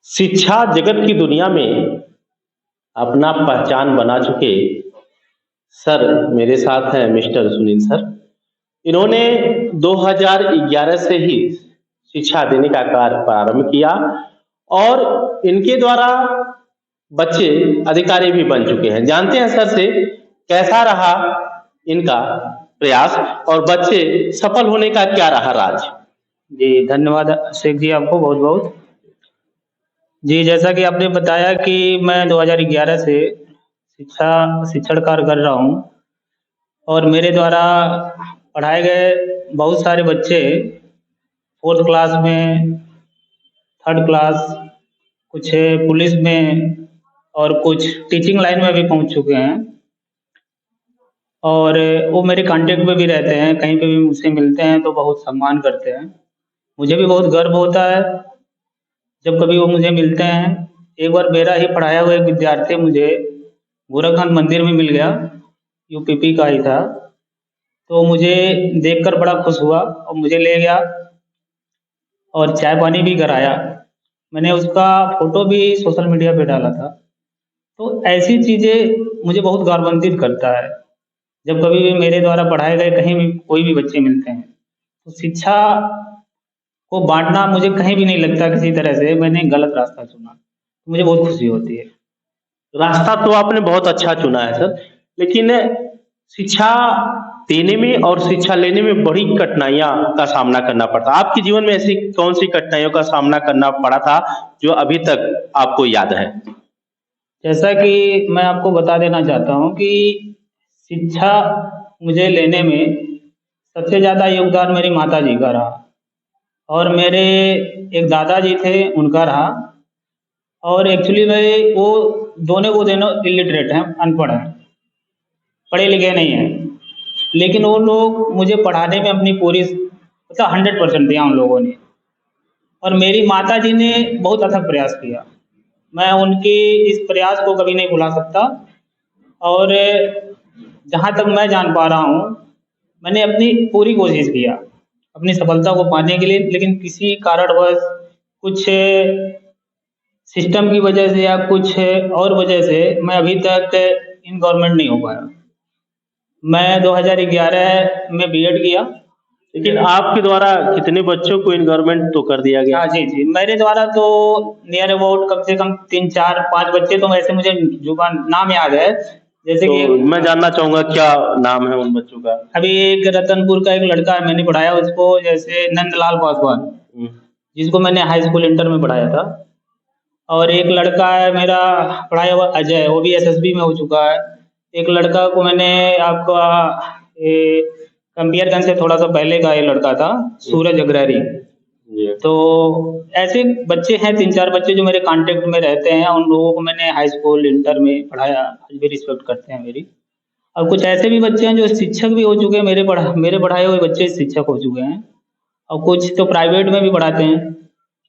शिक्षा जगत की दुनिया में अपना पहचान बना चुके सर मेरे साथ हैं मिस्टर सुनील सर। इन्होंने 2011 से ही शिक्षा देने का कार्य प्रारंभ किया और इनके द्वारा बच्चे अधिकारी भी बन चुके हैं। जानते हैं सर से कैसा रहा इनका प्रयास और बच्चे सफल होने का क्या रहा राज। जी धन्यवाद शेख जी, आपको बहुत बहुत। जी जैसा कि आपने बताया कि मैं 2011 से शिक्षण कार्य कर रहा हूँ और मेरे द्वारा पढ़ाए गए बहुत सारे बच्चे 4th क्लास में, 3rd क्लास, कुछ पुलिस में और कुछ टीचिंग लाइन में भी पहुँच चुके हैं और वो मेरे कांटेक्ट में भी रहते हैं। कहीं पे भी मुझसे मिलते हैं तो बहुत सम्मान करते हैं। मुझे भी बहुत गर्व होता है जब कभी वो मुझे मिलते हैं। एक बार मेरा ही पढ़ाया हुआ एक विद्यार्थी मुझे गोरखनाथ मंदिर में मिल गया, यूपीपी का ही था, तो मुझे देखकर बड़ा खुश हुआ और मुझे ले गया और चाय पानी भी कराया। मैंने उसका फोटो भी सोशल मीडिया पे डाला था। तो ऐसी चीज़ें मुझे बहुत गौरवान्वित करता है जब कभी भी मेरे द्वारा पढ़ाए गए कहीं भी कोई भी बच्चे मिलते हैं। तो शिक्षा को बांटना मुझे कहीं भी नहीं लगता किसी तरह से मैंने गलत रास्ता चुना। मुझे बहुत खुशी होती है। रास्ता तो आपने बहुत अच्छा चुना है सर, लेकिन शिक्षा देने में और शिक्षा लेने में बड़ी कठिनाइयां का सामना करना पड़ता। आपके जीवन में ऐसी कौन सी कठिनाइयों का सामना करना पड़ा था जो अभी तक आपको याद है? जैसा कि मैं आपको बता देना चाहता हूँ कि शिक्षा मुझे लेने में सबसे ज़्यादा योगदान मेरी माता जी का रहा और मेरे एक दादाजी थे उनका रहा। और एक्चुअली में वो दोनों इलिटरेट हैं, अनपढ़ हैं, पढ़े लिखे नहीं हैं, लेकिन वो लोग मुझे पढ़ाने में अपनी पूरी 100% दिया उन लोगों ने और मेरी माता जी ने बहुत अथक प्रयास किया। मैं उनके इस प्रयास को कभी नहीं भुला सकता और जहाँ तक मैं जान पा रहा हूँ मैंने अपनी पूरी कोशिश किया अपनी सफलता को पाने के लिए, लेकिन किसी कारणवश कुछ सिस्टम की वजह से या कुछ और वजह से मैं अभी तक इन गवर्नमेंट नहीं हो पाया। मैं 2011 में बीएड किया। लेकिन आपके द्वारा कितने बच्चों को इन गवर्नमेंट तो कर दिया गया? जी जी, मेरे द्वारा तो नियर अबाउट कम से कम 3 4 5 बच्चे तो वैसे मुझे जुबान नाम याद है। जैसे तो कि मैं जानना चाहूंगा क्या नाम है उन बच्चों का? अभी एक रतनपुर का एक लड़का है, मैंने पढ़ाया उसको, जैसे नंदलाल पासवान, जिसको मैंने हाई स्कूल इंटर में पढ़ाया था। और एक लड़का है मेरा पढ़ाया हुआ अजय, वो भी एसएसबी में हो चुका है। एक लड़का को मैंने आपका कंपियरगंज से थोड़ा सा पहले का ये लड़का था, सूरज अग्रहरी। तो ऐसे बच्चे हैं 3 4 बच्चे जो मेरे कांटेक्ट में रहते हैं। उन लोगों को मैंने हाई स्कूल इंटर में पढ़ाया, आज भी रिस्पेक्ट करते हैं मेरी। और कुछ ऐसे भी बच्चे हैं जो शिक्षक भी हो चुके हैं, मेरे पढ़ाए हुए बच्चे शिक्षक हो चुके हैं और कुछ तो प्राइवेट में भी पढ़ाते हैं।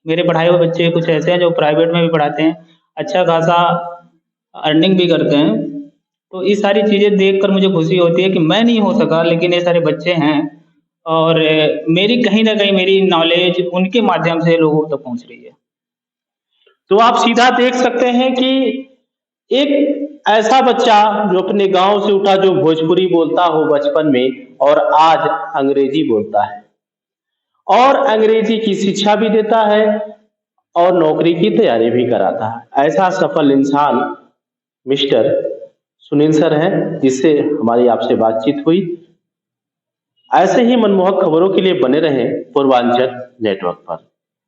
मेरे पढ़ाए हुए बच्चे कुछ ऐसे हैं जो प्राइवेट में भी पढ़ाते हैं, अच्छा खासा अर्निंग भी करते हैं। तो ये सारी चीज़ें देखकर मुझे खुशी होती है कि मैं नहीं हो सका, लेकिन ये सारे बच्चे हैं और मेरी कहीं ना कहीं मेरी नॉलेज उनके माध्यम से लोगों तक पहुंच रही है। तो आप सीधा देख सकते हैं कि एक ऐसा बच्चा जो अपने गांव से उठा, जो भोजपुरी बोलता हो बचपन में और आज अंग्रेजी बोलता है और अंग्रेजी की शिक्षा भी देता है और नौकरी की तैयारी भी कराता है, ऐसा सफल इंसान मिस्टर सुनील सर हैं, जिससे हमारी आपसे बातचीत हुई। ऐसे ही मनमोहक खबरों के लिए बने रहें पूर्वांचल नेटवर्क पर।